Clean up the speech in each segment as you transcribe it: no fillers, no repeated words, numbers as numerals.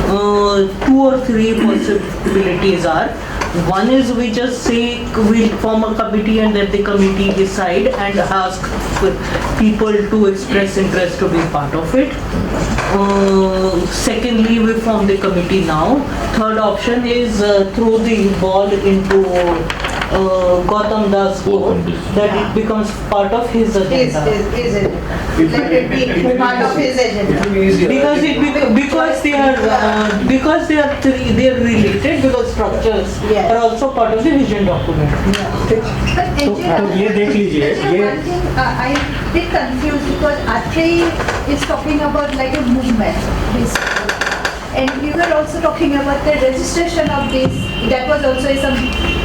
two or three possibilities are. One is we just say we'll form a committee and let the committee decide and ask people to express interest to be part of it. Secondly, we form the committee now. Third option is throw the ball into Gautam Das court, that it becomes part of his agenda. His agenda. Let it be part of his agenda. Because they are related, because structures Yes. are also part of the vision document. But तो ये देख लीजिए ये One thing I bit confused because Atreyu is talking about like a movement, basically. And we were also talking about the registration of this. That was also some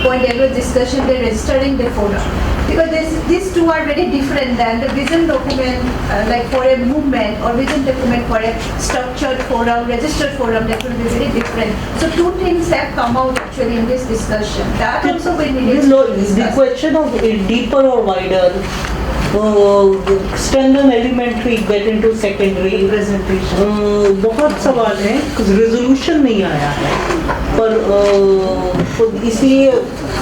point there was discussion, the registering the forum. Because these two are very different than the vision document, like for a movement, or vision document for a structured forum, registered forum, that will be very different. So two things have come out actually in this discussion. That also we needed to The discuss. question of deeper or wider, standard elementary get into secondary Presentation. बहुत सवाल हैं, resolution नहीं आया है, पर इसलिए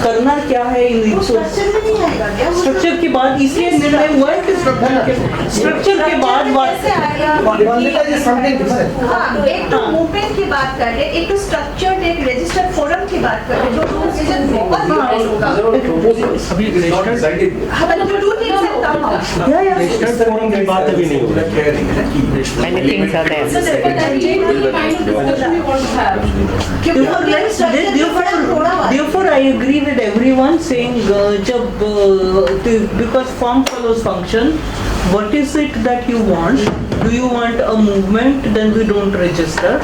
करना क्या है वो स्ट्रक्चर में नहीं आएगा क्या? वो स्ट्रक्चर के बाद इसलिए निर्णय हुआ है कि स्ट्रक्चर के बाद कैसे आएगा? Vandita is something different. हाँ, एक तो मूवमेंट की बात कर रहे, एक तो स्ट्रक्चर्ड एक रजिस्टर्ड फोरम की बात कर रहे, जो विजन बहुत डिफरेंट होगा। अभी रजिस्टर्ड हाँ, मतलब जो two things have come out. Registered forum की बात अभी नहीं हो रही है। Many things are there. So Therefore, I agree with everyone saying because form follows function. What is it that you want? Do you want a movement? Then we don't register.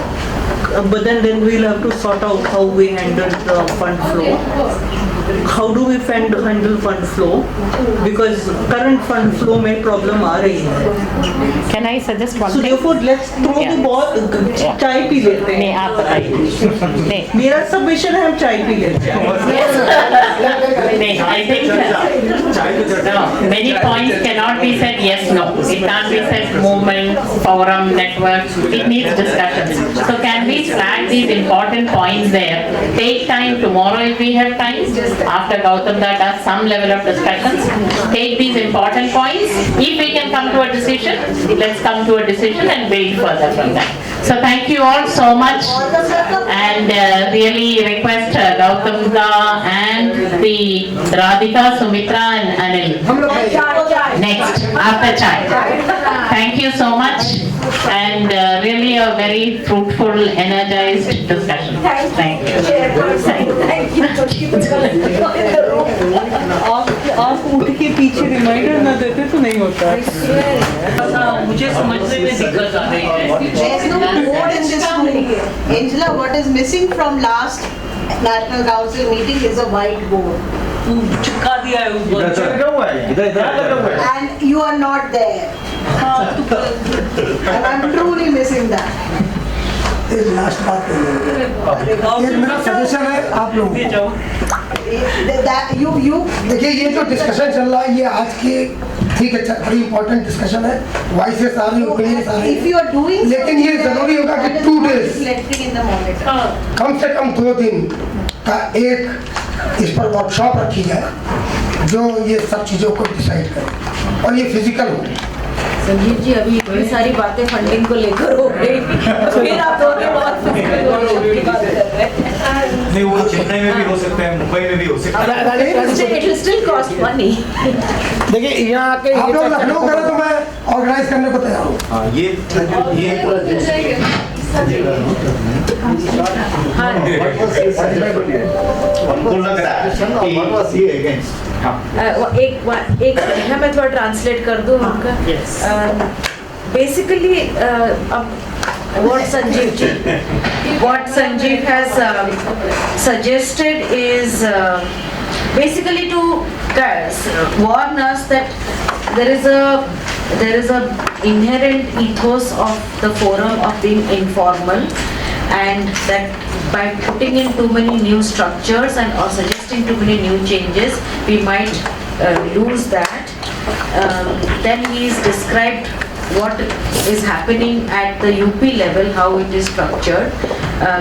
But then we'll have to sort out how we handle the fund flow. How do we handle fund flow? Because current fund flow में problem आ रही है. Can I suggest one So thing? therefore, let's throw the Yeah. ball. चाय P लेते नहीं, हैं. आप बताइए. नहीं, मेरा सबमिशन है, हम चाय पी लेते हैं. नहीं, I think no, many points cannot be said yes, no. It can't be said movement, forum, network. It needs discussion. So can we flag these important points there? Take time tomorrow if we have time. After Gautam does some level of discussions, take these important points. If we can come to a decision, let's come to a decision and build further from that. So thank you all so much, and really request Gautam and the Radhika, Sumitra and Anil next after chai. Thank you so much, and really a very fruitful, energized discussion. Thank you. आप उठ के पीछे reminder न देते तो नहीं होता. मुझे समझने में दिक्कत आ रही है. There's no board in this room. Angela, what is missing from last National Council meeting is a white board. चिपका दिया है ऊपर. लगा हुआ है इधर इधर लगा हुआ है। And you are not there. And I'm truly missing that. Last बात ये मेरा सजेशन है आप लोगों को. That you देखिए ये जो डिस्कशन चल रहा है ये आज की ठीक है बड़ी इंपॉर्टेंट डिस्कशन है. वॉइसेस आ रही ओपिनियंस आ रही if you are doing लेकिन ये जरूरी होगा कि 2 days reflecting in the monitor. कम से कम 2 दिन का एक इस पर वर्कशॉप रखी जाए जो ये सब चीज़ों को डिसाइड करे और ये फिजिकल हो. संजीव जी अभी इतनी सारी बातें फंडिंग को लेकर हो गई फिर आप दो के बाद physical की बात कर रहे हैं. नहीं वो चेन्नई में भी हो सकते हैं, मुंबई में भी हो सकते हैं. It will still cost money. देखिए यहाँ आके आप लोग लखनऊ करो तो मैं ऑर्गेनाइज करने को तैयार हूँ. हाँ हमको लग रहा है एक है मैं थोड़ा ट्रांसलेट कर दूं उनका. Basically what Sanjeev has suggested is basically to warn us that there is a inherent ethos of the forum of being informal, and that by putting in too many new structures and or suggesting too many new changes, we might lose that. Then he's described what is happening at the UP level, how it is structured,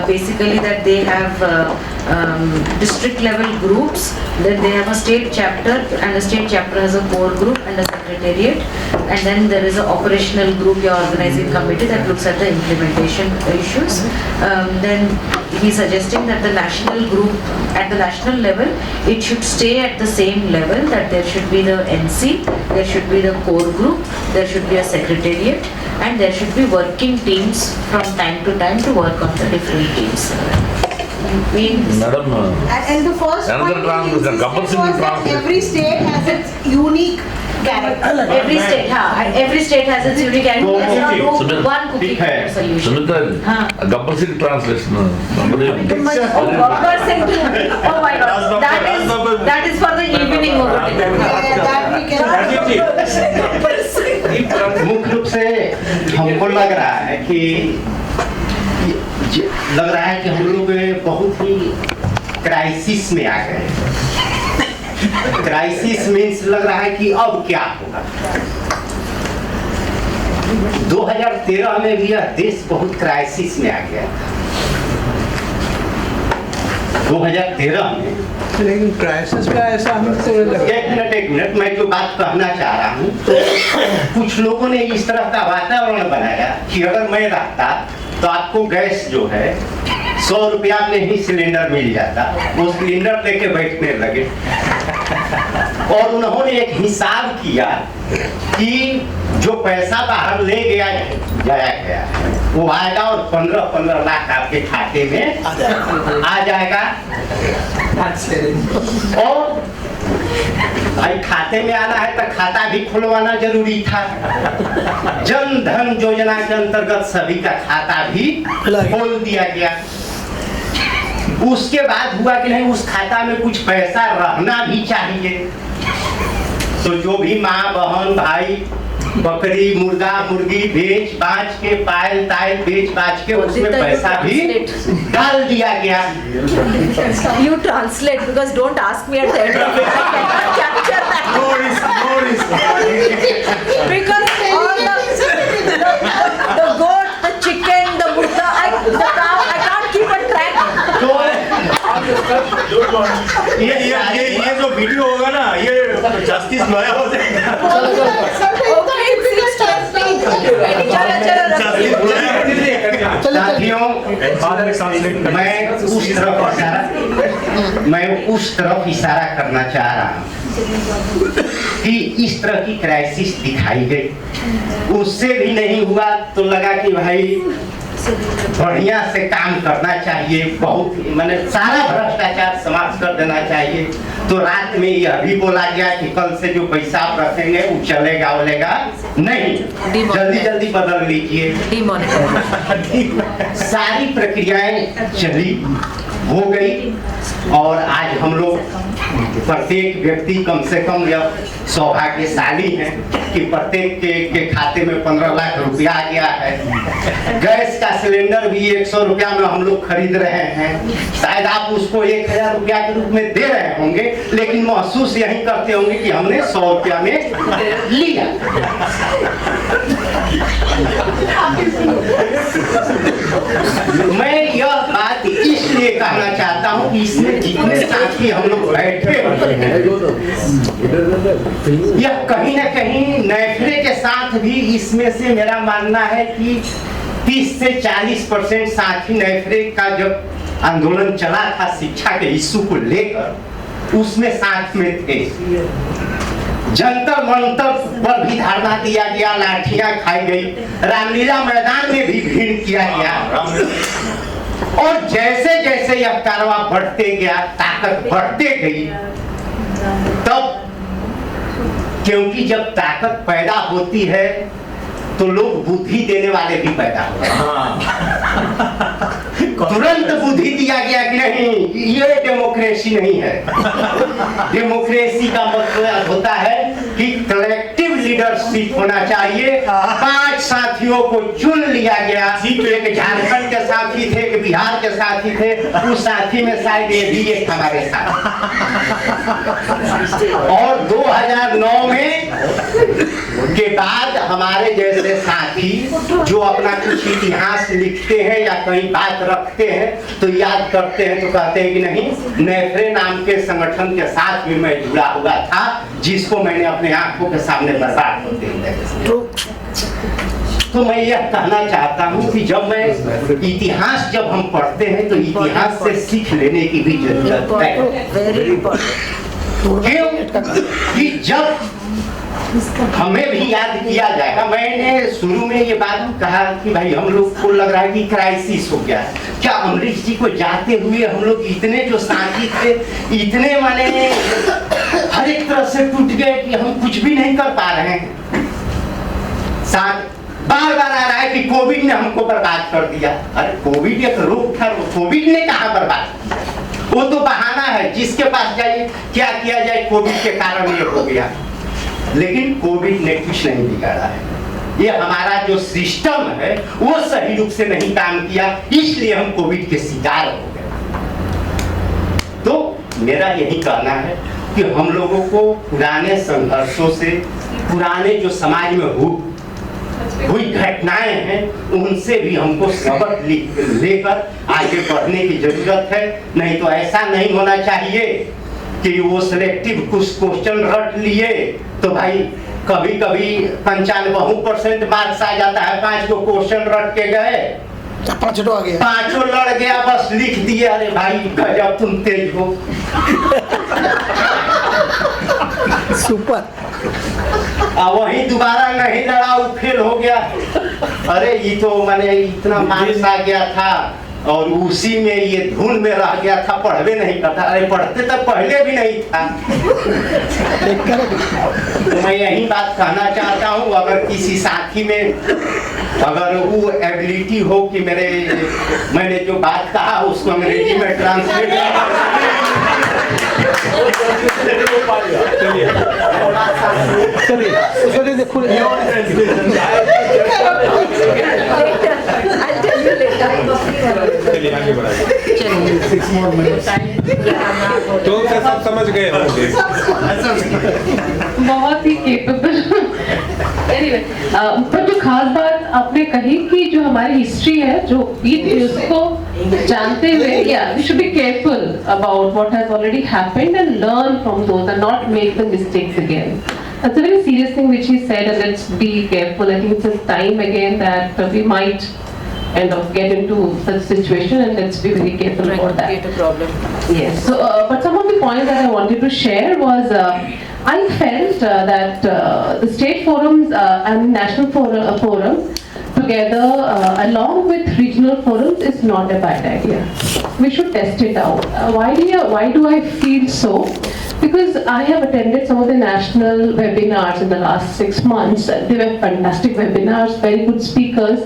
basically that they have district level groups, then they have a state chapter, and the state chapter has a core group and a secretariat, and then there is an operational group, your organizing committee, that looks at the implementation issues. Then he is suggesting that the national group, at the national level, it should stay at the same level, that there should be the NC, there should be the core group, there should be a secretariat, and there should be working teams from time to time to work on the different teams. Madam, And the first Another point trans- he insisted compulsory was that translation. every state has its unique character. Every state has its unique, and So, let's not do Sumit, one cookie cutter solution. Sumita, हाँ. a compulsory translation. Somebody. Oh my God, that is for the evening over dinner. That we can. मुख्य रूप से हमको लग रहा है कि हम लोग बहुत ही क्राइसिस में आ गए। क्राइसिस मीन्स लग रहा है कि अब क्या होगा। 2013 में भी यह देश बहुत क्राइसिस में आ गया। 2013 में लेकिन क्राइसिस का ऐसा हमको एक मिनट मैं जो बात कहना चाह रहा हूँ, तो कुछ लोगों ने इस तरह का वातावरण बनाया कि अगर मैं रहता तो आपको गैस जो है 100 रुपया में ही सिलेंडर मिल जाता, वो सिलेंडर लेके बैठने लगे। और उन्होंने एक हिसाब किया कि जो पैसा बाहर ले जाया गया वो आएगा और 15-15 लाख आपके खाते में आ जाएगा। और भाई खाते में आना है तो खाता भी खुलवाना जरूरी था। जन धन योजना के अंतर्गत सभी का खाता भी खोल दिया गया। उसके बाद हुआ कि नहीं, उस खाता में कुछ पैसा रहना भी चाहिए। तो जो भी माँ बहन भाई बकरी मुर्गा मुर्गी बेच बाच के पायल तायल बेच बाच के उसमें पैसा भी डाल दिया गया। You translate, because don't ask me at the end of it. I cannot capture that. Because all the goat, the chicken, the murga, the cow, I can't keep a track. ये जो वीडियो होगा ना, ये justice lawyer हो जाएगा। साथियों, मैं उस तरफ इशारा करना चाह रहा हूँ कि इस तरह की क्राइसिस दिखाई गई। उससे भी नहीं हुआ तो लगा कि भाई बढ़िया से काम करना चाहिए, बहुत मैंने सारा भ्रष्टाचार समाप्त कर देना चाहिए। तो रात में यह भी बोला गया कि कल से जो पैसा आप रखेंगे वो चलेगा नहीं, जल्दी जल्दी बदल लीजिए। सारी प्रक्रियाएं चली हो गई और आज हम लोग प्रत्येक व्यक्ति कम से कम यह सौभाग्यशाली है कि प्रत्येक के खाते में 15 लाख रुपया आ गया है। गैस का सिलेंडर भी 100 रुपया में हम लोग खरीद रहे हैं। शायद आप उसको 1000 रुपया के रूप में दे रहे होंगे, लेकिन महसूस यही करते होंगे कि हमने 100 रुपया में लिया। मैं यह बात इसलिए कहना चाहता हूँ कि इसमें जितने साथी हम लोग बैठे यह कहीं न कहीं नैफरे के साथ भी, इसमें से मेरा मानना है कि 30 से 40% साथी नैफरे का जब आंदोलन चला था शिक्षा के इश्यू को लेकर, उसमें साथ में थे। जंतर मंतर पर भी धरना दिया गया, लाठियां खाई गई, रामलीला मैदान में भी भीड़ किया गया। और जैसे जैसे यह कारवां बढ़ते गया, ताकत बढ़ते गई, तब क्योंकि जब ताकत पैदा होती है तो लोग बुद्धि देने वाले भी पैदा होते हैं। तुरंत बुद्धि दिया गया कि नहीं, ये डेमोक्रेसी नहीं है। डेमोक्रेसी का मतलब होता है कि कलेक्टिव लीडरशिप होना चाहिए। 5 साथियों को चुन लिया गया, एक झारखंड के साथी थे, एक बिहार के साथी थे, उस साथी में शायद ये भी एक हमारे साथ। और 2009 में के बाद हमारे जैसे साथी जो अपना कुछ इतिहास लिखते हैं या कहीं बात रखते हैं तो याद करते हैं तो कहते हैं कि नहीं, नेफ्रे नाम के संगठन के साथ भी मैं जुड़ा हुआ था जिसको मैंने अपने आंखों के सामने बर्बाद होते हुए। तो मैं यह कहना चाहता हूँ कि जब मैं इतिहास जब हम पढ़ते हैं तो इतिहास से सीख लेने की भी जरूरत है। क्यों कि जब हमें भी याद किया जाएगा, मैंने शुरू में ये बात कहा कि भाई हम लोग को लग रहा है कि क्राइसिस हो गया है। क्या अमरीश जी को जाते हुए हम लोग इतने जो साथी थे इतने माने हर एक तरह से टूट गए कि हम कुछ भी नहीं कर पा रहे हैं। साथ बार बार आ रहा है कि कोविड ने हमको बर्बाद कर दिया। अरे कोविड एक रोग था, कोविड ने कहा बर्बाद किया? वो तो बहाना है, जिसके पास जाइए क्या किया जाए कोविड के कारण ये हो गया। लेकिन कोविड ने कुछ नहीं बिगाड़ा है, ये हमारा जो सिस्टम है वो सही रूप से नहीं काम किया, इसलिए हम कोविड के शिकार हो गए। तो मेरा यही कहना है कि हम लोगों को पुराने संघर्षों से, पुराने जो समाज में हुई घटनाएं हैं उनसे भी हमको सबक लेकर आगे बढ़ने की जरूरत है। नहीं तो ऐसा नहीं होना चाहिए कि वो सिलेक्टिव कुछ क्वेश्चन रट लिए तो भाई कभी कभी 95% मार्क्स आ जाता है, 5 को क्वेश्चन रट के गए, 5 आ गया, 5 लड़ गया, बस लिख दिए। अरे भाई गजब तुम तेज हो। सुपर। वही दोबारा नहीं लड़ा, वो फेल हो गया। अरे ये तो मैंने इतना मार्क्स आ गया था और उसी में ये धुन में रह गया था, पढ़वे नहीं करता। अरे पढ़ते तो पहले भी नहीं था। तो मैं यही बात कहना चाहता हूँ, अगर किसी साथी में अगर वो एबिलिटी हो कि मैंने जो बात कहा उसको अंग्रेजी में ट्रांसलेट तो सब समझ गए होंगे। बहुत ही केपेबल। Anyway, पर जो खास बात आपने कही कि जो हमारी हिस्ट्री है जो उसको जानते हुए we should be careful about what has already happened and learn from those and not make the mistakes again. That's a very serious thing which he said, and let's be careful. I think it's a time again that we might end up get into such situation, and let's be very careful about that. Create a problem. Yes. So, but some of the points that I wanted to share was I felt that the state forums and national forum together along with regional forums is not a bad idea. We should test it out. Why do I feel so? Because I have attended some of the national webinars in the last 6 months. They were fantastic webinars, very good speakers,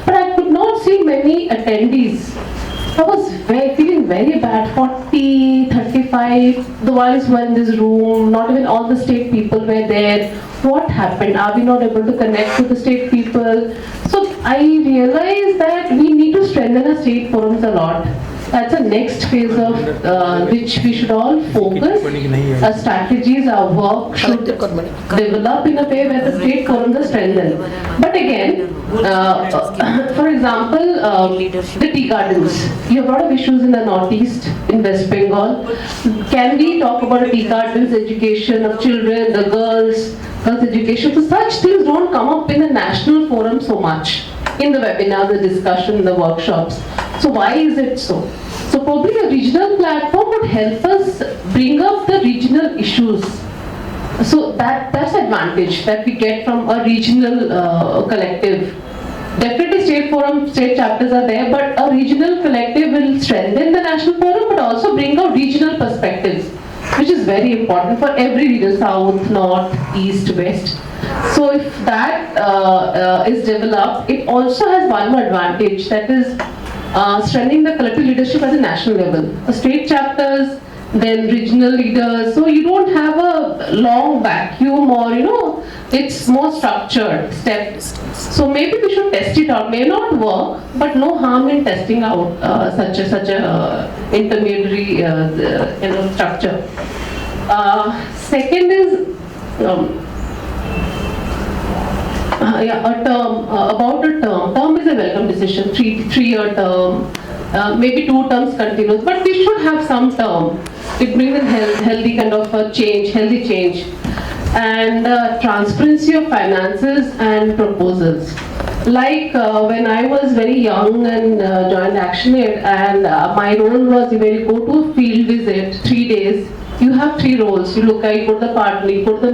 but I could not see many attendees. I was feeling very bad. 40, 35, the ones were in this room, not even all the state people were there. What happened? Are we not able to connect with the state people? So I realized that we need to strengthen our state forums a lot. That's the next phase of which we should all focus. Our strategies, our work should develop in a way where the state forums are strengthened. But again, for example, the tea gardens. You have a lot of issues in the northeast, in West Bengal. Can we talk about a tea gardens, education of children, the girls education? So such things don't come up in the national forum so much. In the webinars, the discussion, the workshops. So why is it so? So probably a regional platform would help us bring up the regional issues. So that's advantage that we get from a regional collective. Definitely state forum, state chapters are there, but a regional collective will strengthen the national forum but also bring out regional perspectives, which is very important for every region, south, north, east, west. So if that is developed, it also has one more advantage, that is strengthening the collective leadership at the national level. The state chapters, then regional leaders, so you don't have a long vacuum or it's more structured steps. So maybe we should test it out. May not work, but no harm in testing out such a intermediary structure. Second is Yeah, a term, about a term. Term is a welcome decision, three-year term, maybe 2 terms continuous, but we should have some term. It brings in healthy kind of a change, healthy change. And transparency of finances and proposals. Like when I was very young and joined ActionAid, and my role was when you go to a field visit, 3 days, you have 3 roles. You look at, you put the partner, you put the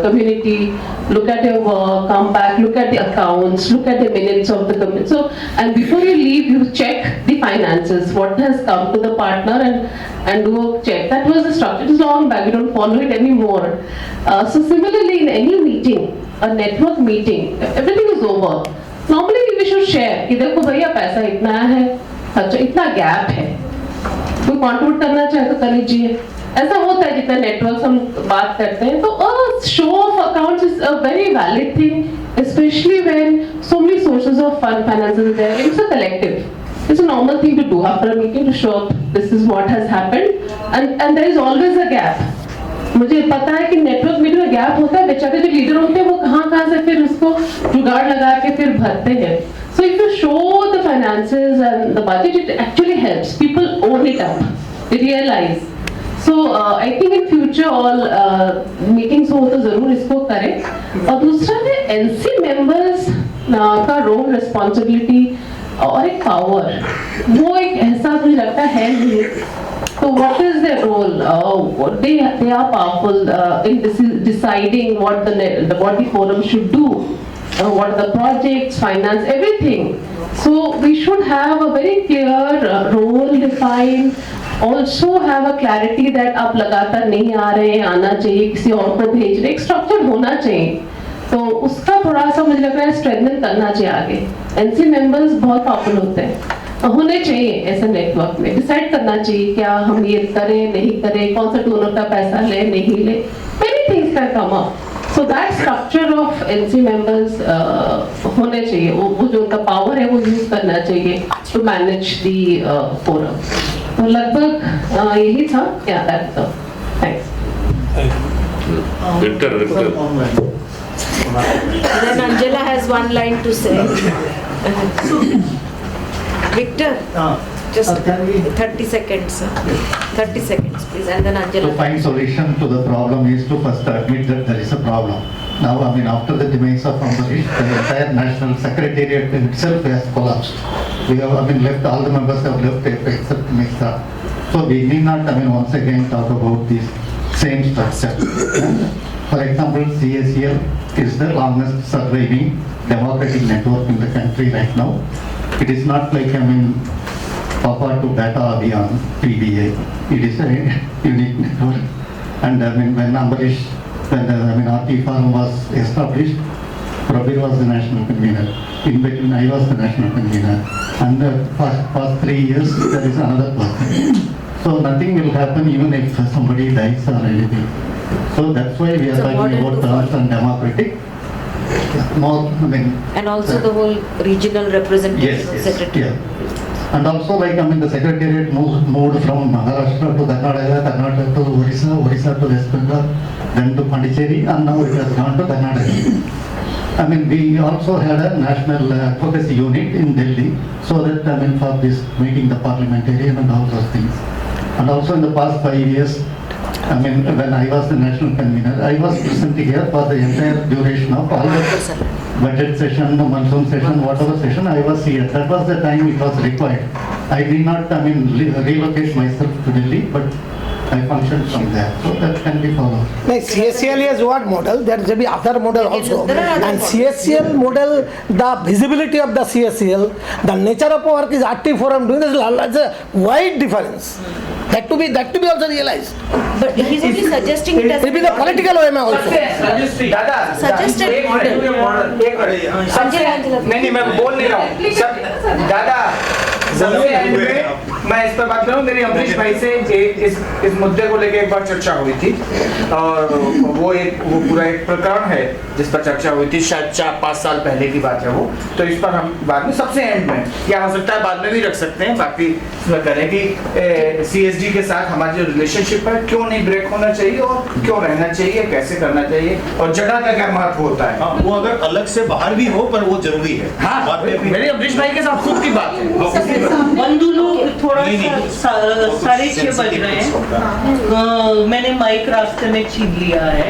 community, look at your work, come back, look at the accounts, look at the minutes of the community. So, and before you leave, you check the finances, what has come to the partner, and do a check. That was the structure. It is long back, we don't follow it anymore. So similarly, in any meeting, a network meeting, everything is over. Normally we should share कि देखो भैया पैसा इतना है, अच्छा इतना gap है, कोई कंट्रीब्यूट करना चाहे तो कर लीजिए. ऐसा होता है जितना नेटवर्क हम बात करते हैं. तो a show of accounts is a very valid thing, especially when so many sources of finances are there. It's a collective. It's a normal thing to do after a meeting to show up this is what has happened, and there is always a gap. मुझे पता है कि network meeting में gap होता है. बेचारे जो leader होते हैं वो कहाँ से फिर उसको जुगाड़ लगा के फिर भरते हैं. So if you show the finances and the budget, it actually helps. People own it up. They realize. So I think in future all meetings हो तो जरूर इसको करें. और दूसरा है NC members का रोल, रिस्पॉन्सिबिलिटी और एक पावर, वो एक एहसास मुझे लगता है नहीं. So what is their role? They are powerful in deciding what the forum should do, what are the projects, finance, everything. So we should have a very clear role defined. Also have a clarity that आप लगातार नहीं आ रहे हैं, आना चाहिए, किसी और को भेज रहे, एक स्ट्रक्चर होना चाहिए. तो उसका थोड़ा सा मुझे लग रहा है स्ट्रेंथन करना चाहिए आगे. NC मेंबर्स बहुत पावरफुल होते हैं, होने चाहिए ऐसे नेटवर्क में. डिसाइड करना चाहिए क्या हम ये करें नहीं करें, कौन सा डोनर का पैसा ले नहीं ले, many things can come up. So that structure of NC members होने चाहिए. वो जो उनका पावर है वो यूज करना चाहिए to manage the forum. तो लगभग यही था. Yeah, that's all. Thanks. Victor. Then Angela has one line to say. Victor, just 30 seconds. 30 seconds, please, and then Angela. To find solution to the problem is to first admit that there is a problem. Now, I mean, after the demise of Ambarish, the entire national secretariat itself has collapsed. We have, I mean, left, all the members have left except Mr. So we need not, I mean, once again talk about this same structure. For example, CSCL is the longest surviving democratic network in the country right now. It is not like, I mean, Papa to Data Abhiyan, PDA. It is a unique network. And I mean, when Ambarish, when the RT Forum was established, Prabir was the national convener. In between, I was the national convener. And the past 3 years, there is another person. So nothing will happen even if somebody dies or anything. So that's why we are talking about terms and democratic. More, I mean, And also the whole regional representation of secretary. yeah. And also, like, I mean, the secretariat moved from Maharashtra to Karnataka, Karnataka to Odisha, Odisha to West Bengal, then to Pondicherry, and now it has gone to Karnataka. I mean, we also had a national advocacy unit in Delhi, so that, I mean, for this meeting the parliamentarian and all those things. And also in the past 5 years, I mean, when I was the national convener, I was present here for the entire duration of all the budget session, the monsoon session, whatever session, I was here. That was the time it was required. I did not, I mean, relocate myself to Delhi, but I functioned from there. So that can be followed. Like CSCL is one model, there will be other model also. There are other And models. CSCL model, the visibility of the CSCL, the nature of work is active forum doing this, it's a wide difference. That to be also realized. But he's only suggesting it as Maybe the political way also. दादा Suggested model. सबसे नहीं मैं बोल नहीं रहा हूँ सब दादा सबसे एंड में मैं इस पर बात करूं, मेरी अमरीश भाई से इस मुद्दे को लेकर एक बार चर्चा हुई थी और वो पूरा एक प्रकरण है जिस पर चर्चा हुई थी, शायद 4-5 साल पहले की बात है वो। तो इस पर हम बाद में सबसे एंड में, या हो सकता है बाद में भी रख सकते हैं, बाकी इसमें करें कि CSD के साथ हमारी जो रिलेशनशिप है क्यों नहीं ब्रेक होना चाहिए और क्यों रहना चाहिए, कैसे करना चाहिए और जगह का क्या महत्व होता है। हाँ, वो अगर अलग से बाहर भी हो पर वो जरूरी है। हाँ, मेरी अमरीश भाई के साथ खुद की बात है। बंधु लोग थोड़ा सा 6:30 बज रहे हैं, मैंने माइक रास्ते में छीन लिया है।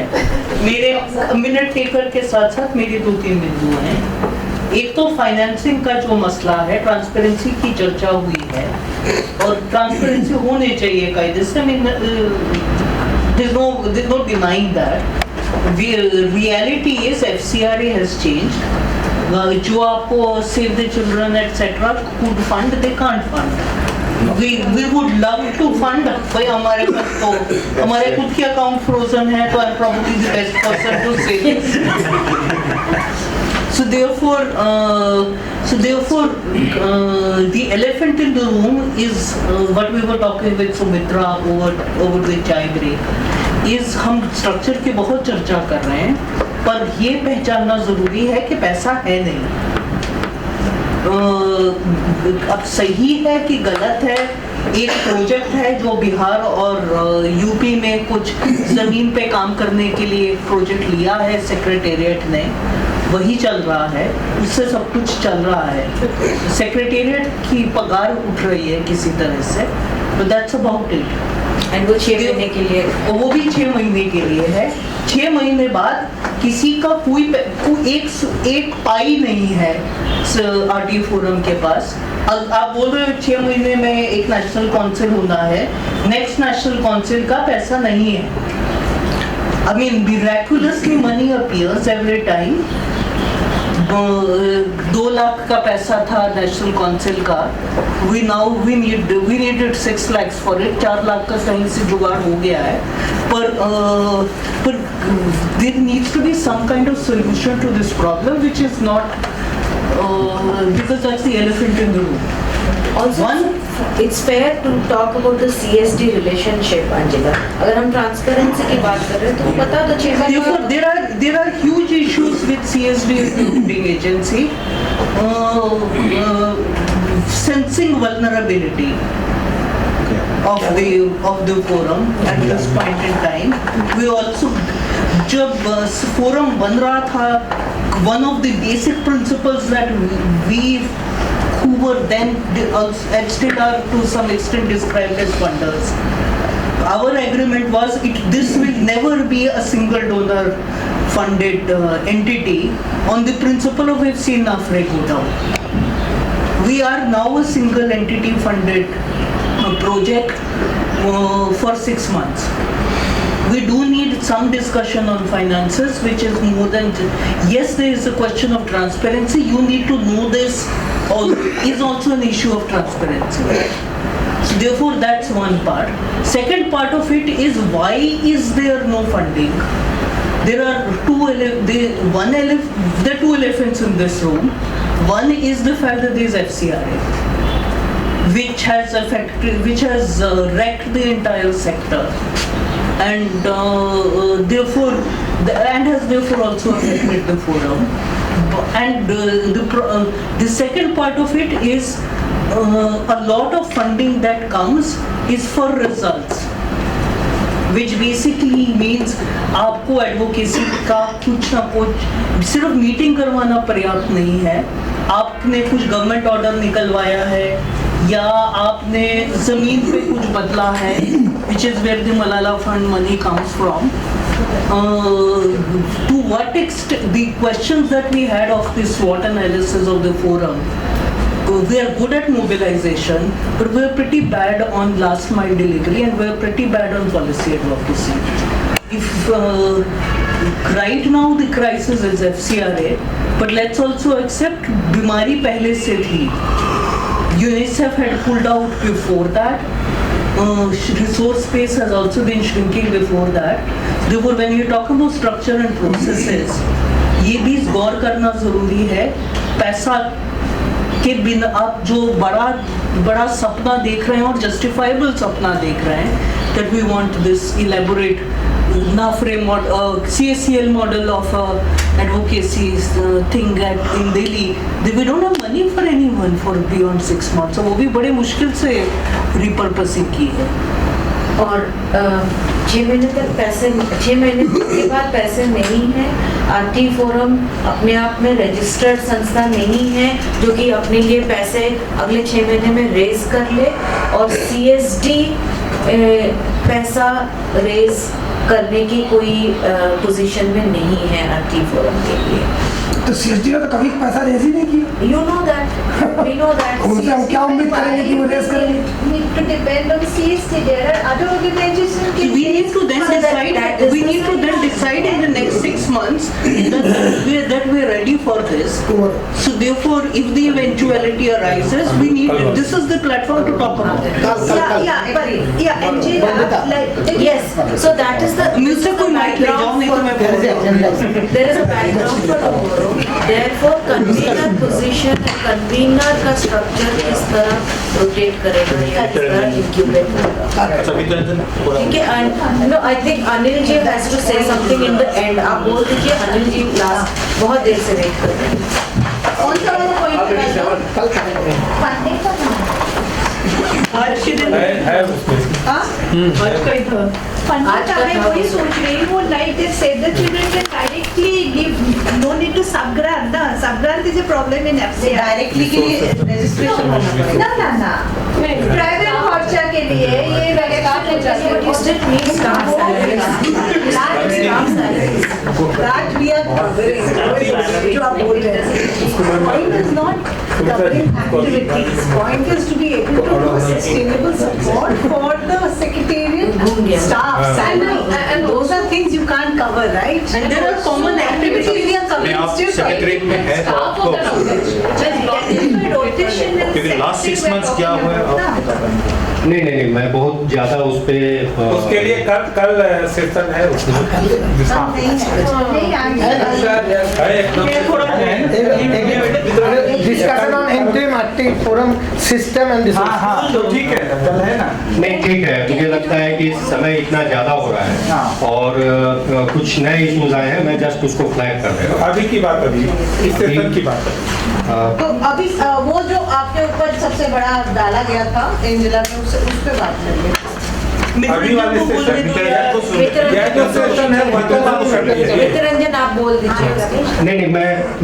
मेरे मिनट टेकर के साथ साथ मेरे 2-3 बिंदु हैं। एक तो फाइनेंसिंग का जो मसला है, ट्रांसपेरेंसी की चर्चा हुई है और ट्रांसपेरेंसी होने चाहिए कायदे से। there's no denying that. Reality is FCRA has changed. जो आपको Save the Children etc. could fund, they can't fund. We would love to fund. भाई हमारे पास तो हमारे खुद के अकाउंट फ्रोजन है, तो I'm probably the best person to say this. So therefore, the elephant in the room is what we were talking with Sumitra over the chai break. is हम structure की बहुत चर्चा कर रहे हैं, पर ये पहचानना जरूरी है कि पैसा है नहीं। अब सही है कि गलत है, एक प्रोजेक्ट है जो बिहार और यूपी में कुछ जमीन पे काम करने के लिए एक प्रोजेक्ट लिया है सेक्रेटेरिएट ने, वही चल रहा है, उससे सब कुछ चल रहा है। सेक्रेटेरिएट की पगार उठ रही है किसी तरह से, but that's about it. And वो 6 महीने के लिए, वो भी 6 महीने के लिए है। 6 महीने बाद किसी का कोई एक पाई नहीं है RT फोरम के पास। आप बोल रहे हो 6 महीने में एक नेशनल काउंसिल होना है, नेक्स्ट नेशनल काउंसिल का पैसा नहीं है। I mean, miraculously money appears every time. 2 lakh का पैसा था नेशनल काउंसिल का, we needed 6 lakhs for it. 4 lakh का कहीं से जुगाड़ हो गया है, पर there needs to be some kind of solution to this problem, which is not because that's the elephant in the room. Also, it's fair to talk about the CSD relationship, Angela. अगर हम transparency की बात कर रहे हैं तो बता दो chairman. Therefore, there are huge issues with CSD recruiting agency, sensing vulnerability of the forum at this point in time. We also, जब forum बन रहा था, one of the basic principles that we who were then and still are to some extent described as funders. Our agreement was this will never be a single donor funded entity on the principle of we've seen NAFRE go down. We are now a single entity funded project for 6 months. We do need some discussion on finances, which is more than yes, there is a question of transparency. You need to know this is also an issue of transparency. So therefore, that's one part. Second part of it is why is there no funding? There are two elephants in this room. One is the fact that there is FCRA, which has wrecked the entire sector. And has therefore also affected the forum. And the second part of it is a lot of funding that comes is for results, which basically means आपको advocacy का कुछ ना कुछ सिर्फ meeting करवाना पर्याप्त नहीं है। आपने कुछ गवर्नमेंट ऑर्डर निकलवाया है या आपने जमीन पे कुछ बदला है, which is where the Malala Fund money comes from. To what extent the questions that we had of the SWOT analysis of the forum, we are good at mobilization, but we are pretty bad on last mile delivery and we are pretty bad on policy advocacy. If right now the crisis is FCRA, but let's also accept बीमारी पहले से थी. UNICEF had pulled out before that. Resource space has also been shrinking before that. Therefore, when you talk about structure and processes, ये भी गौर करना जरूरी है. पैसा के बिना आप जो बड़ा सपना देख रहे हैं और जस्टिफाइबल सपना देख रहे हैं, that we want this elaborate NAFRE model, CSCL model of advocacy thing in Delhi. We don't have money for anyone for beyond 6 months. So वो भी बड़े मुश्किल से repurposing की है. और 6 महीने तक पैसे, 6 महीने के बाद पैसे नहीं है। आरटी फोरम अपने आप में रजिस्टर्ड संस्था नहीं है जो कि अपने लिए पैसे अगले 6 महीने में रेज कर ले, और CSD पैसा रेज करने की कोई पोजीशन में नहीं है आरटी फोरम के लिए। तो CSD ने तो कभी पैसा रेज ही नहीं किया। You know that, we know that. उनसे हम क्या उम्मीद करेंगे कि वो रेज करेंगे? Need to depend on CSD. There are other organizations. We need to then decide. We need to then decide in the next 6 months that we are ready for this. So therefore, if the eventuality arises, we need. This is the platform to talk about it. Yes, so that is the Mr. कोई mic ले जाओ, नहीं तो मैं बोल दूँगा. there is a background for tomorrow. Therefore, convener position and convener का structure किस तरह rotate करेगा या किस तरह incubate करेगा. ठीक है, and no, I think Anil ji has to say something in the end. आप बोल दीजिए, अनिल जी last बहुत देर से वेट कर रहे हैं. कौन सा वाला point फंडिंग का आज के दिन आज का इधर फंडिंग का मैं वही सोच रही हूँ. Like they said that children can directly give, no need to subgrant. ना subgrant is a problem in FCI. Directly के लिए registration होना पड़ेगा. ना प्राइवेट खर्चा के लिए ये registration हो जाती है. What it means staff salaries. That we are covering. जो आप बोल रहे हैं. Point is not covering activities. Point is to be able to do sustainable support for the secretariat staff salary. And those are things you can't cover, right? and there are common activities. We are covering still. Secretariat में है तो आपको क्योंकि last 6 months क्या हुआ है आप बता पाएंगे? नहीं मैं बहुत ज्यादा उस पे उसके लिए कल सेशन है Discussion on interim RT forum system and this. हाँ तो ठीक है, कल है ना. नहीं ठीक है, मुझे लगता है कि समय इतना ज्यादा हो रहा है और कुछ नए इश्यूज आए हैं, मैं जस्ट उसको फ्लैग कर रहा हूँ. अभी की बात, अभी इस सेशन की बात है. तो अभी वो जो आपके ऊपर सबसे बड़ा डाला गया था एंजेला में, उस पे बात करिए. अभी वाले सेशन यह जो सेशन है वो तो बात कर रही है. नितिरंजन आप बोल दीजिए. नहीं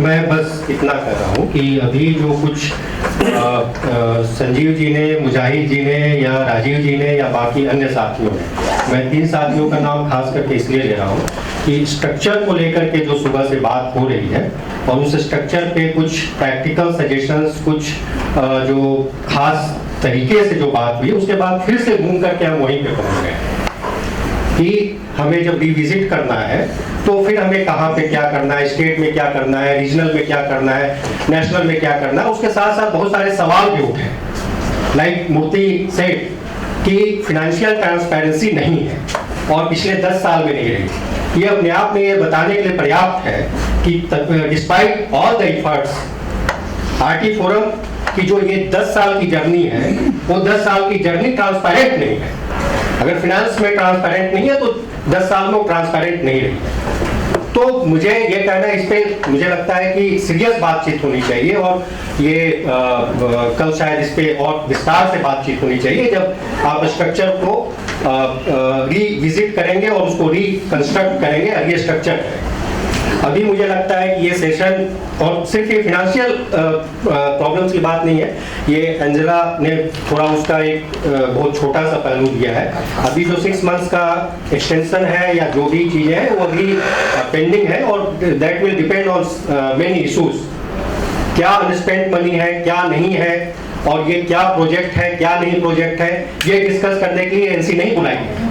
मैं बस इतना कर रहा हूँ कि अभी जो कुछ संजीव जी ने, मुजाहिद जी ने या राजीव जी ने या बाकी अन्य साथियों ने, मैं 3 साथियों का नाम खास करके इसलिए ले रहा हूँ कि स्ट्रक्चर को लेकर के जो सुबह से बात हो रही है और उस स्ट्रक्चर पे कुछ प्रैक्टिकल सजेशंस, कुछ जो खास तरीके से जो बात हुई, उसके बाद फिर से घूम करके हम वहीं पे पहुंच गए कि हमें जब रिविजिट करना है तो फिर हमें कहाँ पे क्या करना है, स्टेट में क्या करना है, रीजनल में क्या करना है, नेशनल में क्या करना है. उसके साथ साथ बहुत सारे सवाल भी उठे, लाइक मूर्ति सेठ कि फाइनेंशियल ट्रांसपेरेंसी नहीं है और पिछले 10 साल में नहीं रही. ये अपने आप में ये बताने के लिए पर्याप्त है कि despite all the efforts RT forum की जो ये 10 साल की जर्नी है, वो 10 साल की जर्नी ट्रांसपेरेंट नहीं है. अगर फाइनेंस में ट्रांसपेरेंट नहीं है तो 10 साल में ट्रांसपेरेंट नहीं रही है. तो मुझे ये कहना है, इस पे मुझे लगता है कि सीरियस बातचीत होनी चाहिए और ये कल शायद इस पे और विस्तार से बातचीत होनी चाहिए जब आप स्ट्रक्चर को रीविजिट करेंगे और उसको रिकंस्ट्रक्ट करेंगे, ये स्ट्रक्चर है. अभी मुझे लगता है कि ये सेशन, और सिर्फ ये फिनेंशियल प्रॉब्लम्स की बात नहीं है, ये एंजेला ने थोड़ा उसका एक बहुत छोटा सा पहलू दिया है. अभी जो 6 मंथ्स का एक्सटेंशन है या जो भी चीज़ें हैं वो अभी पेंडिंग है और that will depend on many issues. क्या अनस्पेंट मनी है, क्या नहीं है, और ये क्या प्रोजेक्ट है, क्या नहीं प्रोजेक्ट है, ये डिस्कस करने के लिए एनसी नहीं बुलाई है.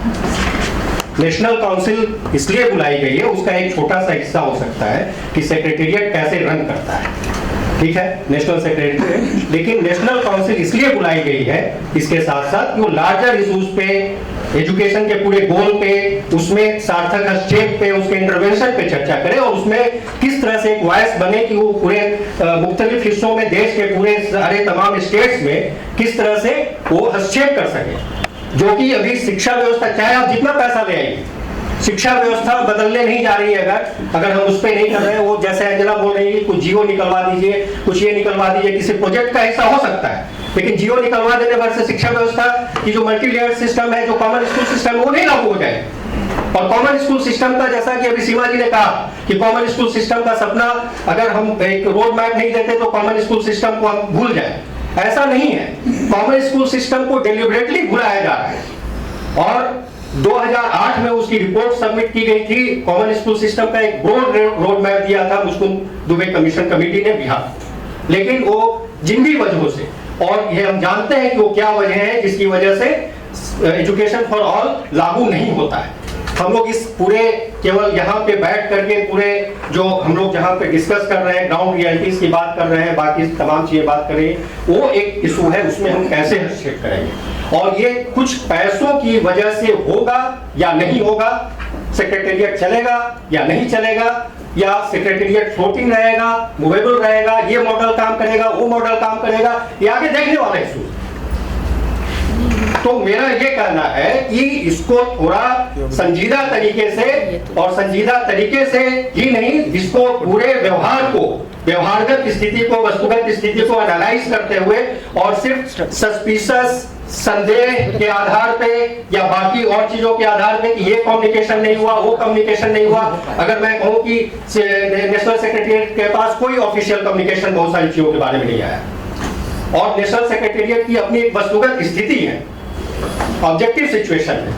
नेशनल काउंसिल इसलिए बुलाई गई है, उसका एक छोटा सा हिस्सा हो सकता है कि सेक्रेटेरिएट कैसे रन करता है. ठीक है, नेशनल सेक्रेटरी, लेकिन नेशनल काउंसिल इसलिए बुलाई गई है इसके साथ साथ कि वो लार्जर इश्यूज पे, एजुकेशन के पूरे गोल पे, उसमें सार्थक हस्तक्षेप पे, उसके इंटरवेंशन पे चर्चा करे और उसमें किस तरह से एक वॉइस बने कि वो पूरे मुख्तलिफ हिस्सों में, देश के पूरे सारे तमाम स्टेट्स में किस तरह से वो हस्तक्षेप कर सके। जो कि अभी शिक्षा व्यवस्था, चाहे आप जितना पैसा ले आइए, शिक्षा व्यवस्था बदलने नहीं जा रही है अगर हम उस पर नहीं कर रहे हैं। वो जैसे अंजना बोल रही है, कुछ जियो निकलवा दीजिए, कुछ ये निकलवा दीजिए, किसी प्रोजेक्ट का हिस्सा हो सकता है, लेकिन जियो निकलवा देने भर से शिक्षा व्यवस्था की जो मल्टी लेयर सिस्टम है, जो कॉमन स्कूल सिस्टम है, वो नहीं लागू हो जाए। और कॉमन स्कूल सिस्टम का, जैसा कि अभी सीमा जी ने कहा कि कॉमन स्कूल सिस्टम का सपना अगर हम एक रोड मैप नहीं देते तो कॉमन स्कूल सिस्टम को हम भूल जाए, ऐसा नहीं है। कॉमन स्कूल सिस्टम को डिलिबरेटली भुलाया जा रहा है और 2008 में उसकी रिपोर्ट सबमिट की गई थी। कॉमन स्कूल सिस्टम का एक ब्रॉड रोड मैप दिया था मुस्कुम दुबे कमीशन कमेटी ने बिहार, लेकिन वो जिन भी वजहों से, और ये हम जानते हैं कि वो क्या वजह है जिसकी वजह से एजुकेशन फॉर ऑल लागू नहीं होता है। हम लोग इस पूरे केवल यहाँ पे बैठ करके पूरे जो हम लोग जहाँ पे डिस्कस कर रहे हैं, ग्राउंड रियलिटीज की बात कर रहे हैं, बाकी तमाम चीजें बात कर रहे हैं, वो एक इशू है, उसमें हम कैसे हस्तक्षेप करेंगे और ये कुछ पैसों की वजह से होगा या नहीं होगा, सेक्रेटेरिएट चलेगा या नहीं चलेगा, या सेक्रेटेरिएट फ्लोटिंग रहेगा, मूवेबल रहेगा, ये मॉडल काम करेगा, वो मॉडल काम करेगा, ये आगे देखने वाला इशू। तो मेरा ये कहना है कि इसको थोड़ा संजीदा तरीके से, और संजीदा तरीके से ही नहीं, इसको पूरे व्यवहार को, व्यवहारगत स्थिति को, वस्तुगत स्थिति को एनालाइज करते हुए और सिर्फ सस्पिशियस, संदेह के आधार पे या बाकी और चीजों के आधार पे कि ये कम्युनिकेशन नहीं हुआ, वो कम्युनिकेशन नहीं हुआ। अगर मैं कहूं कि नेशनल सेक्रेटेरिएट के पास कोई ऑफिशियल कम्युनिकेशन बहुत सारी चीजों के बारे में नहीं आया, और नेशनल सेक्रेटेरिएट की अपनी एक वस्तुगत स्थिति है, ऑब्जेक्टिव सिचुएशन है,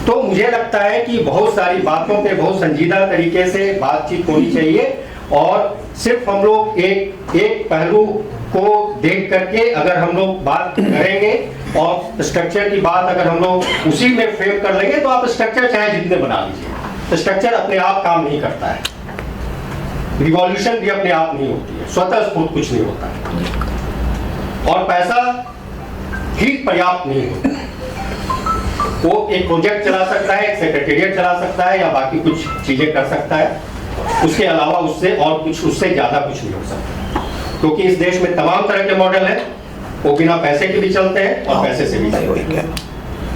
तो मुझे लगता है कि बहुत सारी बातों पे बहुत संजीदा तरीके से बातचीत होनी चाहिए और सिर्फ हम लोग एक पहलू को देख करके अगर हम लोग बात करेंगे और स्ट्रक्चर की बात अगर हम लोग उसी में फ्रेम कर लेंगे तो आप स्ट्रक्चर चाहे जितने बना लीजिए, स्ट्रक्चर अपने आप काम नहीं करता है, रिवॉल्यूशन भी अपने आप नहीं होती है, स्वतः स्फूर्त कुछ नहीं होता है, और पैसा ही पर्याप्त नहीं होता। वो एक प्रोजेक्ट चला सकता है, एक सेक्रेटेरिएट चला सकता है या बाकी कुछ चीजें कर सकता है, उसके अलावा उससे और कुछ, उससे ज्यादा कुछ नहीं हो सकता, क्योंकि इस देश में तमाम तरह के मॉडल हैं, वो बिना पैसे के भी चलते हैं और पैसे से भी चलते हैं।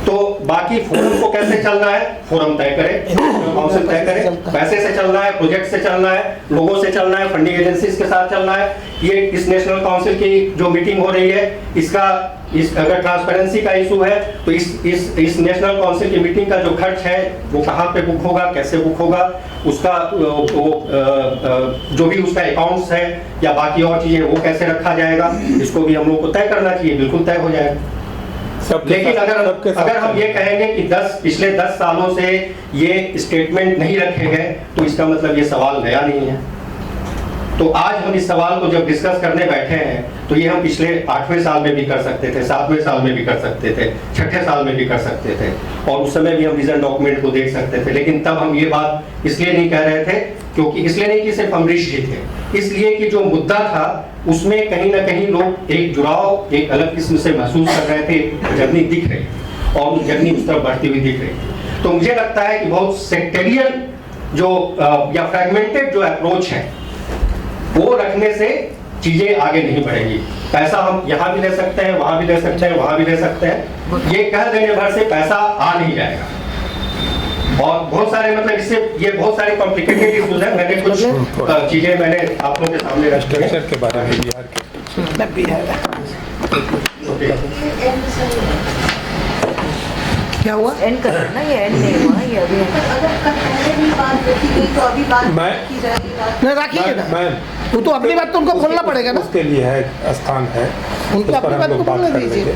तो बाकी फोरम को कैसे चलना है, फोरम तय करे, काउंसिल तय करे, पैसे से चलना है, प्रोजेक्ट से चलना है, लोगों से चलना है, फंडिंग एजेंसीज के साथ चलना है। ये इस नेशनल काउंसिल की जो मीटिंग हो रही है, इसका अगर ट्रांसपेरेंसी का इशू है तो इस नेशनल काउंसिल की मीटिंग का जो खर्च है वो कहाँ पे बुक होगा, कैसे बुक होगा, उसका जो भी उसका अकाउंट्स है या बाकी और चीजें वो कैसे रखा जाएगा, इसको भी हम लोग को तय करना चाहिए, बिल्कुल तय हो जाएगा। लेकिन अगर हम ये कहेंगे कि पिछले 10 सालों से ये स्टेटमेंट नहीं रखे गए तो इसका मतलब ये सवाल नया नहीं है। तो आज हम इस सवाल को जब डिस्कस करने बैठे हैं तो ये हम पिछले 8वें साल में भी कर सकते थे, 7वें साल में भी कर सकते थे, 6ठे साल में भी कर सकते थे, और उस समय भी हम विजन डॉक्यूमेंट को देख सकते थे। लेकिन तब हम ये बात इसलिए नहीं कह रहे थे, क्योंकि इसलिए नहीं कि सिर्फ अमरीश जी थे, इसलिए कि जो मुद्दा था उसमें कहीं ना कहीं लोग एक जुड़ाव, एक अलग किस्म से महसूस कर रहे थे, जर्नी दिख रही थी और जर्नी उस तरफ बढ़ती हुई दिख रही थी। तो मुझे लगता है कि बहुत सेक्टेरियन जो या फ्रैगमेंटेड जो अप्रोच है वो रखने से चीजें आगे नहीं बढ़ेंगी। पैसा हम यहाँ भी ले सकते हैं, वहां भी ले सकते हैं, वहां भी ले सकते हैं, ये कह देने भर से पैसा आ नहीं जाएगा। और बहुत सारे मतलब इससे ये बहुत सारे कॉम्प्लिकेटेड इश्यूज हैं। मैंने कुछ चीजें मैंने आप लोगों के सामने रखी हैं के बारे में बिहार क्या हुआ? एंड करना ना, ये एंड नहीं हुआ, ये अभी अगर पहले भी बात रखी गई तो अभी बात की जाएगी। नहीं रखिए ना, वो तो अपनी बात तो उनको बोलना पड़ेगा ना, उसके लिए है स्थान है, उनको अपनी बात को बोलने दीजिए।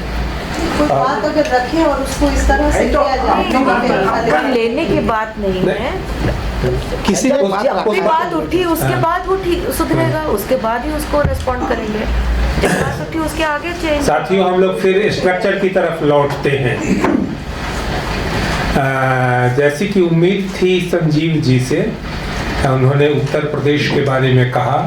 कोई बात अगर रखे और उसको इस तरह से किया जाए, लेने की बात नहीं है, किसी ने अपनी बात उठी उसके बाद वो ठीक सुधरेगा, उसके बाद ही उसको रिस्पॉन्ड करेंगे, जब बात उठी उसके आगे चेंज। साथियों, हम लोग फिर स्ट्रक्चर की तरफ लौटते हैं। जैसी कि उम्मीद थी संजीव जी से, उन्होंने उत्तर प्रदेश के बारे में कहा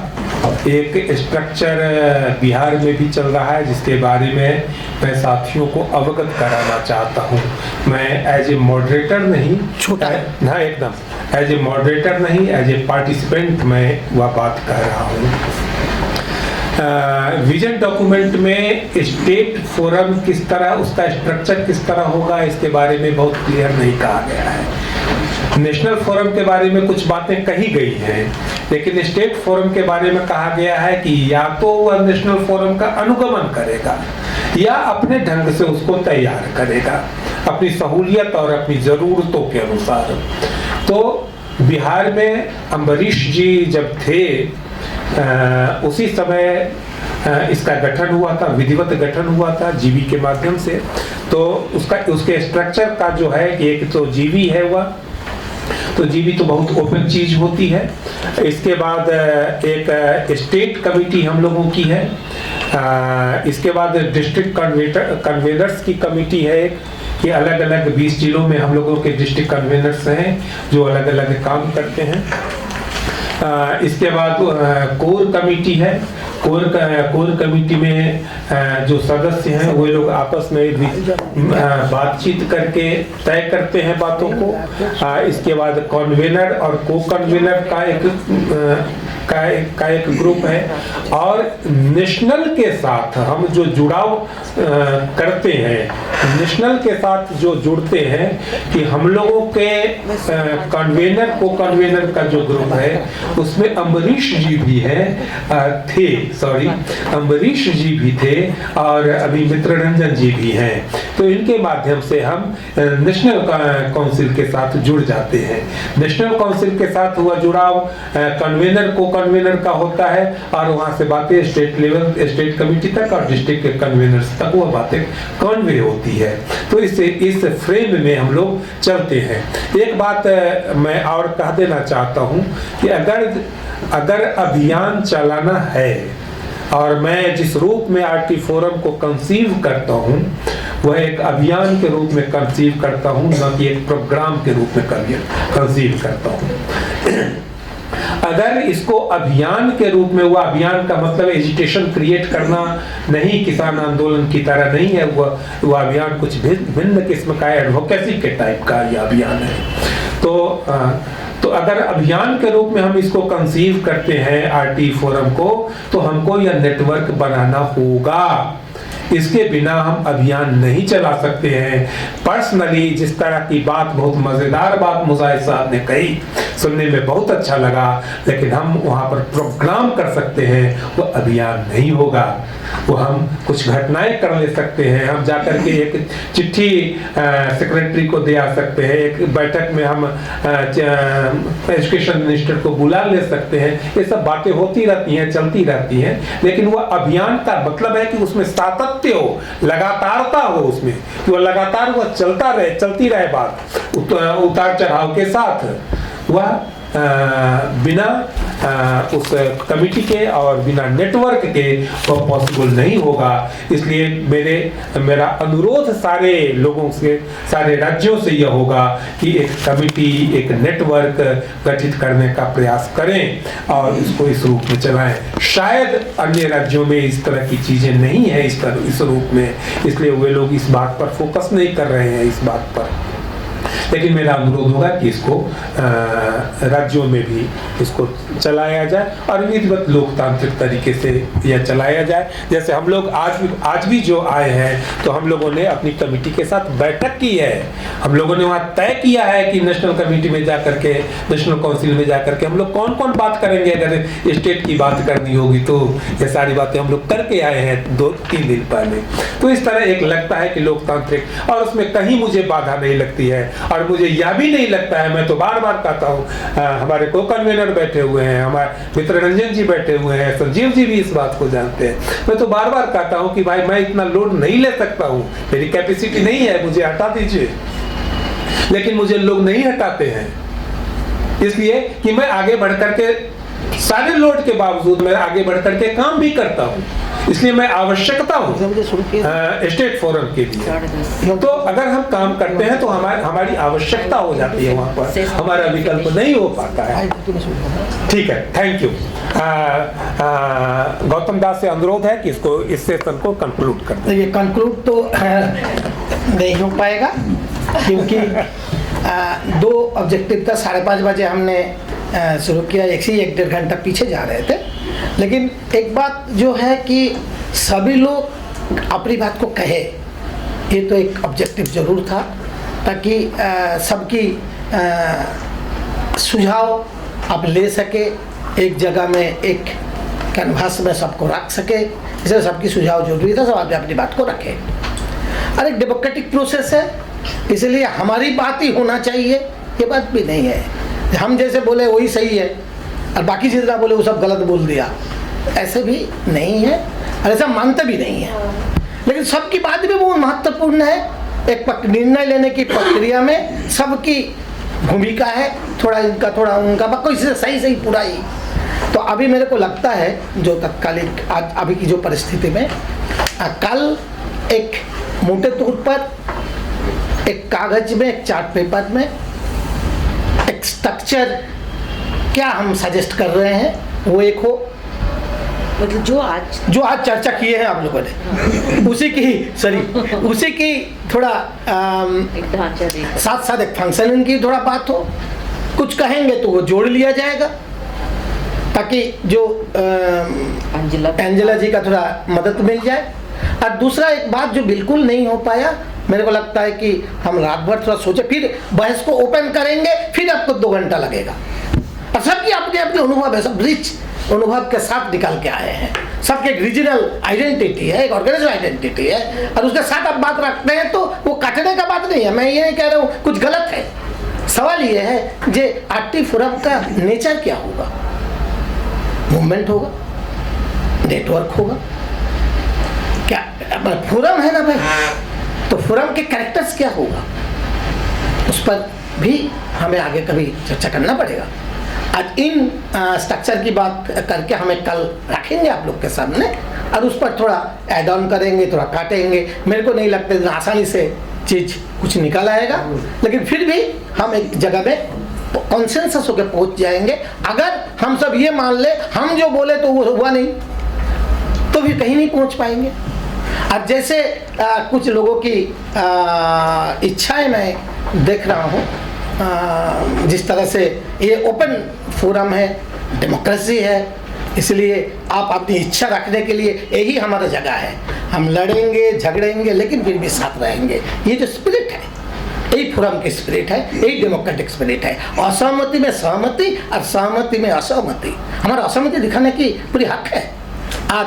एक स्ट्रक्चर बिहार में भी चल रहा है जिसके बारे में मैं साथियों को अवगत कराना चाहता हूँ। मैं एज ए मॉडरेटर नहीं, छोटा है हाँ एकदम एज ए मॉडरेटर नहीं, एज ए पार्टिसिपेंट मैं वह बात कह रहा हूँ। विजन डॉक्यूमेंट में स्टेट फोरम किस तरह, उसका स्ट्रक्चर किस तरह होगा, इसके बारे में बहुत क्लियर नहीं कहा गया है। नेशनल फोरम के बारे में कुछ बातें कही गई हैं, लेकिन स्टेट फोरम के बारे में कहा गया है कि या तो वह नेशनल फोरम का अनुगमन करेगा या अपने ढंग से उसको तैयार करेगा, अपनी सहूलियत और अपनी ज़रूरतों के अनुसार। तो बिहार में अम्बरीश जी जब थे उसी समय इसका गठन हुआ था, विधिवत गठन हुआ था जीवी के माध्यम से। तो उसके स्ट्रक्चर का जो है कि एक तो जीवी है वह, तो जीवी तो बहुत ओपन चीज होती है। इसके बाद एक स्टेट कमेटी हम लोगों की है, इसके बाद डिस्ट्रिक्ट कन्वेनर्स की कमेटी है एक, कि अलग अलग 20 जिलों में हम लोगों के डिस्ट्रिक्ट कन्वेनर्स हैं जो अलग अलग काम करते हैं। इसके बाद कोर कमेटी है, कोर कमेटी में जो सदस्य हैं वो लोग आपस में बातचीत करके तय करते हैं बातों को। इसके बाद कन्वेनर और को कन्वेनर का एक ग्रुप है, और नेशनल के साथ हम जो जुड़ाव करते हैं, नेशनल के साथ जो जुड़ते हैं कि हम लोगों के कन्वेनर को कन्वेनर का जो ग्रुप है उसमें अम्बरीश जी भी अम्बरीश जी भी थे और अभी मित्र रंजन जी भी हैं। तो इनके माध्यम से हम नेशनल काउंसिल के साथ जुड़ जाते हैं। नेशनल काउंसिल के साथ हुआ जुड़ाव कन्वेनर को कन्वेनर का होता है, और वहां से बातें स्टेट लेवल, स्टेट कमेटी तक और डिस्ट्रिक्ट के कन्वेनर्स तक वो बातें कन्वे होती है। तो इस फ्रेम में हम लोग चलते हैं। एक बात मैं और कह देना चाहता हूँ कि अगर अभियान चलाना है, और मैं जिस रूप में आरटी फोरम को कंसीव करता हूँ वह एक अभियान के रूप में कंसीव करता हूँ, न कि एक प्रोग्राम के रूप में कंसीव करता हूँ। अगर इसको अभियान के रूप में हुआ, अभियान का मतलब एजिटेशन क्रिएट करना नहीं, किसान आंदोलन की तरह नहीं है, वह अभियान कुछ भिन्न किस्म का एडवोकेसी के टाइप का यह अभियान है। तो अगर अभियान के रूप में हम इसको कंसीव करते हैं आरटी फोरम को, तो हमको यह नेटवर्क बनाना होगा। इसके बिना हम अभियान नहीं चला सकते हैं। पर्सनली जिस तरह की बात, बहुत मजेदार बात मुजाहिद साहब ने कही, सुनने में बहुत अच्छा लगा, लेकिन हम वहाँ पर प्रोग्राम कर सकते हैं, वो अभियान नहीं होगा। वो हम कुछ घटनाएं कर ले सकते हैं, हम जाकर के एक चिट्ठी सेक्रेटरी को दे आ सकते हैं, एक बैठक में हम एजुकेशन मिनिस्टर को बुला ले सकते हैं। ये सब बातें होती रहती हैं, चलती रहती हैं, लेकिन वो अभियान का मतलब है कि उसमें सातत्य हो, लगातारता हो उसमें, कि वो लगातार वो चलती रहे बात उतार चढ़ाव के साथ। वह बिना उस कमिटी के और बिना नेटवर्क के वो पॉसिबल नहीं होगा। इसलिए मेरा अनुरोध सारे लोगों से, सारे राज्यों से यह होगा कि एक कमिटी, एक नेटवर्क गठित करने का प्रयास करें और इसको इस रूप में चलाएं। शायद अन्य राज्यों में इस तरह की चीजें नहीं है इस रूप में, इसलिए वे लोग इस बात पर फोकस नहीं कर रहे हैं इस बात पर। लेकिन मेरा अनुरोध होगा कि इसको राज्यों में भी इसको चलाया जाए और विधिवत लोकतांत्रिक तरीके से यह चलाया जाए। जैसे हम लोग आज भी जो आए हैं, तो हम लोगों ने अपनी कमेटी के साथ बैठक की है। हम लोगों ने वहाँ तय किया है कि नेशनल कमेटी में जाकर के, नेशनल काउंसिल में जाकर के हम लोग कौन कौन बात करेंगे। अगर स्टेट की बात करनी होगी तो ये सारी बातें हम लोग करके आए हैं 2-3 दिन पहले। तो इस तरह एक लगता है कि लोकतांत्रिक, और उसमें कहीं मुझे बाधा नहीं लगती है। और मुझे यह भी नहीं लगता है, मैं तो बार बार कहता हूँ, हमारे को कन्वेनर बैठे हुए हैं, हमारे मित्र रंजन जी बैठे हुए हैं, संजीव जी भी इस बात को जानते हैं। मैं तो बार बार कहता हूँ कि भाई मैं इतना लोड नहीं ले सकता हूँ, मेरी कैपेसिटी नहीं है, मुझे हटा दीजिए। लेकिन मुझे लोग नहीं हटाते हैं, इसलिए कि मैं आगे बढ़ करके, सारे लोड के बावजूद मैं आगे बढ़ करके काम भी करता हूँ। इसलिए मैं आवश्यकता हूँ स्टेट फोरम के लिए। तो अगर हम काम करते हैं तो हमारी आवश्यकता हो जाती है, वहाँ पर हमारा विकल्प नहीं हो पाता है। ठीक है, थैंक यू। गौतम दास से अनुरोध है कि इसको इस सेशन को कंक्लूड कर दें। ये कंक्लूड तो नहीं हो पाएगा क्योंकि 2 ऑब्जेक्टिव था। 5:30 बजे हमने शुरू किया, 1.5 घंटा पीछे जा रहे थे। लेकिन एक बात जो है कि सभी लोग अपनी बात को कहे, ये तो एक ऑब्जेक्टिव जरूर था, ताकि सबकी सुझाव आप ले सके, एक जगह में एक कैनवास में सबको रख सके। इसलिए सबकी सुझाव जरूरी था, सब आप अपनी बात को रखें। और एक डेमोक्रेटिक प्रोसेस है, इसलिए हमारी बात ही होना चाहिए, ये बात भी नहीं है हम जैसे बोले वही सही है और बाकी जितना बोले वो सब गलत बोल दिया, ऐसे भी नहीं है और ऐसा मानते भी नहीं है। लेकिन सबकी बात भी बहुत महत्वपूर्ण है। एक निर्णय लेने की प्रक्रिया में सबकी भूमिका है, थोड़ा इनका थोड़ा उनका, कोई सही पूरा ही। तो अभी मेरे को लगता है जो तत्कालिक आज अभी की जो परिस्थिति में, कल एक मोटे तौर पर एक कागज में, एक चार्ट पेपर में एक स्ट्रक्चर क्या हम सजेस्ट कर रहे हैं वो एक हो, मतलब जो आज चर्चा किए हैं आप लोगों ने उसी की थोड़ा एक ढांचा देगा, साथ एक फंक्शनिंग की थोड़ा बात हो। कुछ कहेंगे तो वो जोड़ लिया जाएगा ताकि जो एंजेला जी का थोड़ा मदद मिल जाए। और दूसरा एक बात जो बिल्कुल नहीं हो पाया, मेरे को लगता है कि हम रात भर थोड़ा सोचे, फिर बहस को ओपन करेंगे, फिर आपको 2 घंटा लगेगा। और सबकी अपने अपने अनुभव है, सब रिच अनुभव के साथ निकाल के आए हैं। सबके एक रीजनल आइडेंटिटी है, एक ऑर्गेनाइजेशन आइडेंटिटी है, और उसके साथ आप बात रखते हैं तो वो काटने का बात नहीं है। मैं ये नहीं कह रहा हूँ कुछ गलत है, सवाल ये है जे आरटी फोरम का नेचर क्या होगा। मूवमेंट होगा, नेटवर्क होगा, क्या फोरम है ना भाई, तो फोरम के कैरेक्टर्स क्या होगा, उस पर भी हमें आगे कभी चर्चा करना पड़ेगा। आज इन स्ट्रक्चर की बात करके हमें कल रखेंगे आप लोग के सामने और उस पर थोड़ा ऐड ऑन करेंगे, थोड़ा काटेंगे। मेरे को नहीं लगता इतना आसानी से चीज कुछ निकल आएगा, लेकिन फिर भी हम एक जगह में कॉन्सेंसस होकर पहुंच जाएंगे। अगर हम सब ये मान ले हम जो बोले तो वो हुआ नहीं, तो भी कहीं नहीं पहुंच पाएंगे। और जैसे कुछ लोगों की इच्छाएं मैं देख रहा हूँ, जिस तरह से ये ओपन फोरम है, डेमोक्रेसी है, इसलिए आप अपनी इच्छा रखने के लिए यही हमारा जगह है। हम लड़ेंगे झगड़ेंगे लेकिन फिर भी साथ रहेंगे। ये जो स्पिरिट है, यही फोरम की स्पिरिट है, यही डेमोक्रेटिक स्पिरिट है। असहमति में सहमति और सहमति में असहमति, हमारा असहमति दिखाने की पूरी हक है और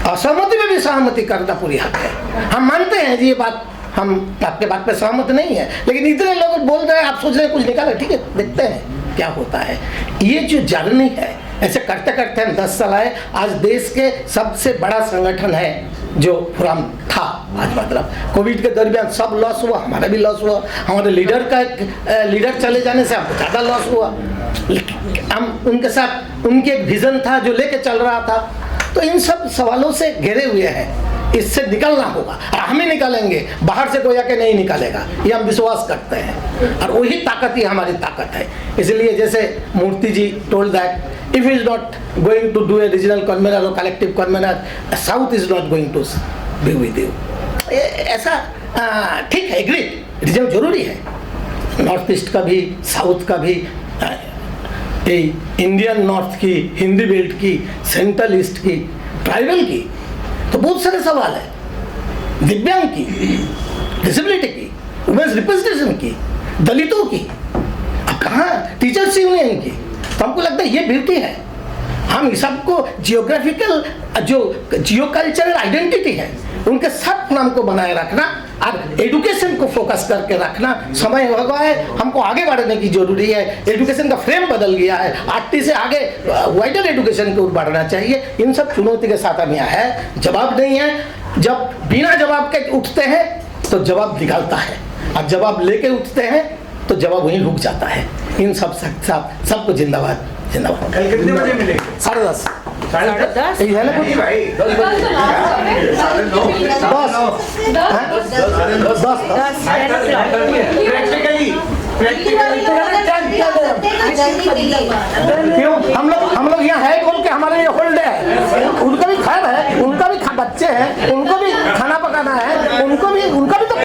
असहमति में भी सहमति करना पूरी हक है। हम मानते हैं जी ये बात, हम आपके बात पे सहमत नहीं है, लेकिन इतने लोग बोल रहे हैं, आप सोच रहे हैं कुछ निकाले, ठीक है देखते हैं क्या होता है। ये जो जर्नी है, ऐसे करते करते हम 10 साल आए। आज देश के सबसे बड़ा संगठन है जो फोरम था। आज मतलब कोविड के दरमियान सब लॉस हुआ, हमारा भी लॉस हुआ, हमारे लीडर चले जाने से हमको ज़्यादा लॉस हुआ। हम उनके साथ उनके एक विजन था जो लेके चल रहा था। तो इन सब सवालों से घिरे हुए हैं, इससे निकलना होगा और हम ही निकालेंगे, बाहर से कोई आके नहीं निकालेगा, ये हम विश्वास करते हैं। और वही ताकत ही हमारी ताकत है। इसलिए जैसे मूर्ति जी told that if is not going to do a regional convener और collective convener, south is not going to be with you. ऐसा ठीक है, एग्रीड, रीजन जरूरी है, नॉर्थ ईस्ट का भी, साउथ का भी, इंडियन नॉर्थ की, हिंदी बेल्ट की, सेंट्रल ईस्ट की, ट्राइबल की, तो बहुत सारे सवाल है। दिव्यांग की, डिसेबिलिटी की, वुमेन्स रिप्रेजेंटेशन की, दलितों की, अब कहाँ टीचर्स यूनियन की। तो हमको लगता है ये ब्यूटी है। हम सबको जियोग्राफिकल जो जियो कल्चरल आइडेंटिटी है उनके सब नाम को बनाए रखना और एजुकेशन को फोकस करके रखना। समय हो गया है, हमको आगे बढ़ने की जरूरी है। एजुकेशन का फ्रेम बदल गया है, आरटी से आगे वाइडर एजुकेशन की ओर बढ़ना चाहिए। इन सब चुनौती के साथ हम यहाँ है, जवाब नहीं है। जब बिना जवाब के उठते हैं तो जवाब निकलता है, और जवाब लेके उठते हैं तो जवाब वहीं रुक जाता है। इन सब सबको जिंदाबाद, जिंदाबाद। कल कितने बजे मिलेंगे? 10:30। ये है ना कुछ? क्यों हम लोग यहाँ है बोल के हमारे ये होल्ड है, उनका भी खैर है, उनका भी बच्चे हैं, उनको भी खाना पकाना है, उनको भी उनका